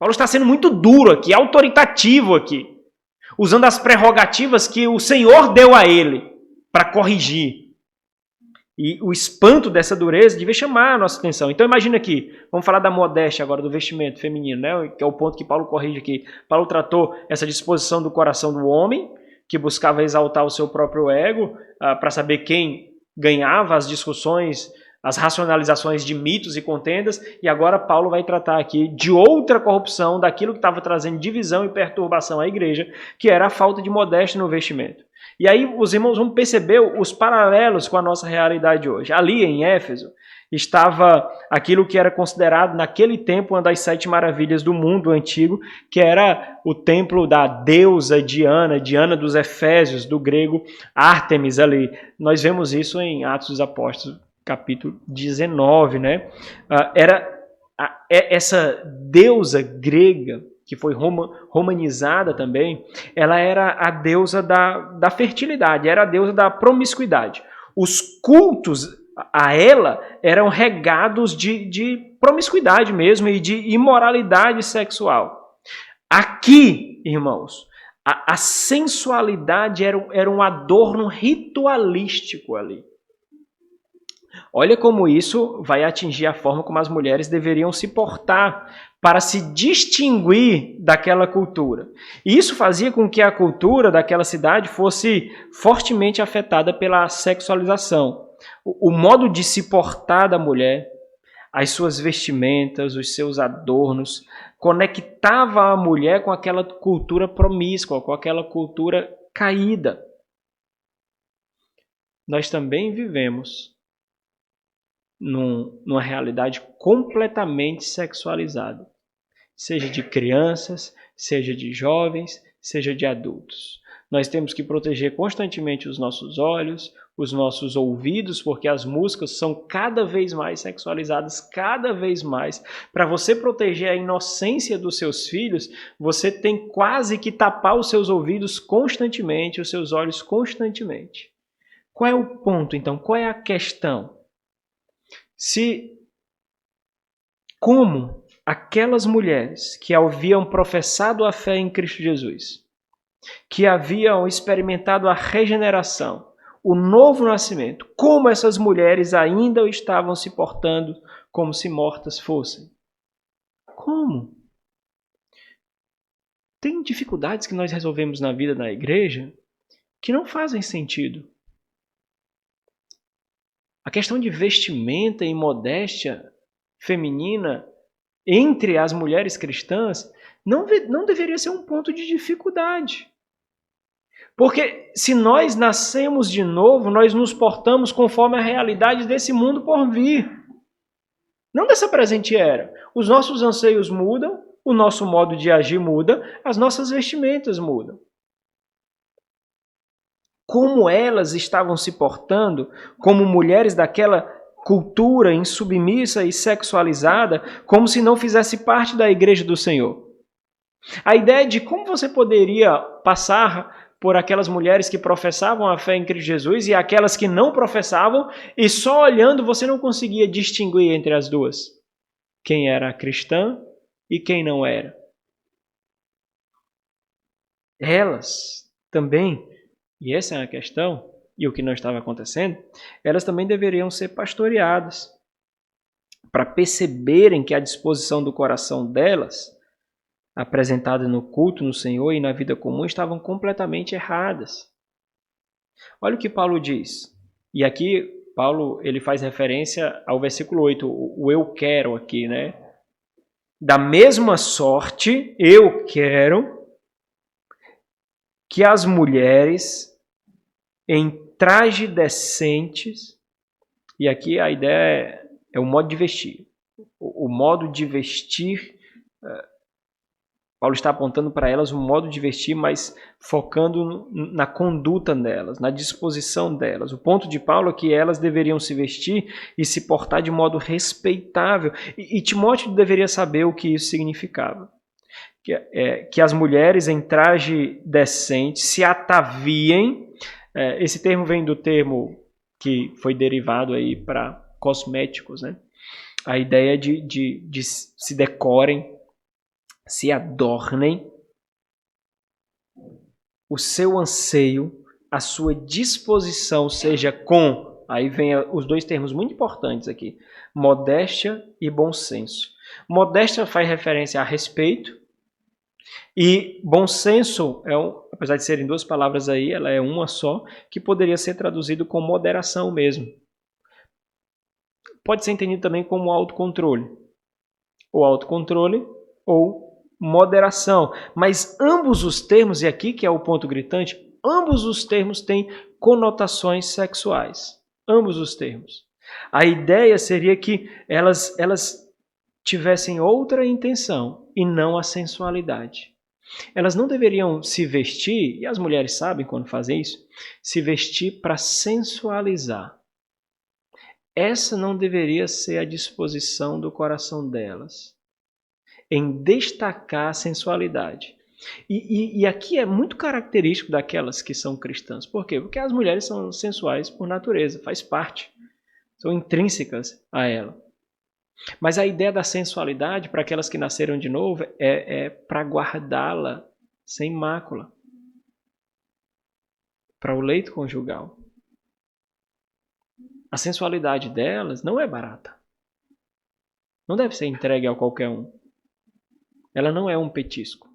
Paulo está sendo muito duro aqui, autoritativo aqui, usando as prerrogativas que o Senhor deu a ele para corrigir. E o espanto dessa dureza devia chamar a nossa atenção. Então imagina aqui, vamos falar da modéstia agora, do vestimento feminino, né? Que é o ponto que Paulo corrige aqui. Paulo tratou essa disposição do coração do homem, que buscava exaltar o seu próprio ego, para saber quem ganhava as discussões, as racionalizações de mitos e contendas, e agora Paulo vai tratar aqui de outra corrupção, daquilo que estava trazendo divisão e perturbação à igreja, que era a falta de modéstia no vestimento. E aí os irmãos vão perceber os paralelos com a nossa realidade hoje. Ali em Éfeso estava aquilo que era considerado naquele tempo uma das 7 maravilhas do mundo antigo, que era o templo da deusa Diana, Diana dos Efésios, do grego Ártemis ali. Nós vemos isso em Atos dos Apóstolos, capítulo 19, né? Essa deusa grega, que foi romanizada também, ela era a deusa da fertilidade, era a deusa da promiscuidade. Os cultos a ela eram regados de promiscuidade mesmo e de imoralidade sexual. Aqui, irmãos, a sensualidade era um adorno ritualístico ali. Olha como isso vai atingir a forma como as mulheres deveriam se portar para se distinguir daquela cultura. E isso fazia com que a cultura daquela cidade fosse fortemente afetada pela sexualização. O modo de se portar da mulher, as suas vestimentas, os seus adornos, conectava a mulher com aquela cultura promíscua, com aquela cultura caída. Nós também vivemos numa realidade completamente sexualizada, seja de crianças, seja de jovens, seja de adultos. Nós temos que proteger constantemente os nossos olhos, os nossos ouvidos, porque as músicas são cada vez mais sexualizadas, cada vez mais. Para você proteger a inocência dos seus filhos, você tem quase que tapar os seus ouvidos constantemente, os seus olhos constantemente. Qual é o ponto, então? Qual é a questão? Como aquelas mulheres que haviam professado a fé em Cristo Jesus, que haviam experimentado a regeneração, o novo nascimento, como essas mulheres ainda estavam se portando como se mortas fossem? Como? Tem dificuldades que nós resolvemos na vida da igreja que não fazem sentido. A questão de vestimenta e modéstia feminina entre as mulheres cristãs não deveria ser um ponto de dificuldade. Porque se nós nascemos de novo, nós nos portamos conforme a realidade desse mundo por vir. Não dessa presente era. Os nossos anseios mudam, o nosso modo de agir muda, as nossas vestimentas mudam. Como elas estavam se portando como mulheres daquela cultura insubmissa e sexualizada, como se não fizesse parte da igreja do Senhor. A ideia de como você poderia passar por aquelas mulheres que professavam a fé em Cristo Jesus e aquelas que não professavam, e só olhando você não conseguia distinguir entre as duas quem era cristã e quem não era. Elas também, e essa é a questão, e o que não estava acontecendo, elas também deveriam ser pastoreadas para perceberem que a disposição do coração delas, apresentada no culto no Senhor e na vida comum, estavam completamente erradas. Olha o que Paulo diz. E aqui Paulo ele faz referência ao versículo 8, o eu quero aqui, né? Da mesma sorte, eu quero que as mulheres em traje decentes, e aqui a ideia é o modo de vestir. O modo de vestir, Paulo está apontando para elas um modo de vestir, mas focando na conduta delas, na disposição delas. O ponto de Paulo é que elas deveriam se vestir e se portar de modo respeitável. E Timóteo deveria saber o que isso significava. Que as mulheres em traje decente se ataviem. Esse termo vem do termo que foi derivado aí para cosméticos, né? A ideia de se decorem, se adornem, o seu anseio, a sua disposição seja com, aí vem os dois termos muito importantes aqui, modéstia e bom senso. Modéstia faz referência a respeito e bom senso, apesar de serem duas palavras aí, ela é uma só, que poderia ser traduzido com moderação mesmo. Pode ser entendido também como autocontrole. Ou autocontrole ou moderação. Mas ambos os termos, e aqui que é o ponto gritante, ambos os termos têm conotações sexuais. Ambos os termos. A ideia seria que elas tivessem outra intenção e não a sensualidade. Elas não deveriam se vestir, e as mulheres sabem quando fazem isso, se vestir para sensualizar. Essa não deveria ser a disposição do coração delas, em destacar a sensualidade. E aqui é muito característico daquelas que são cristãs. Por quê? Porque as mulheres são sensuais por natureza, faz parte, são intrínsecas a ela. Mas a ideia da sensualidade, para aquelas que nasceram de novo, é para guardá-la sem mácula, para o leito conjugal. A sensualidade delas não é barata. Não deve ser entregue a qualquer um. Ela não é um petisco.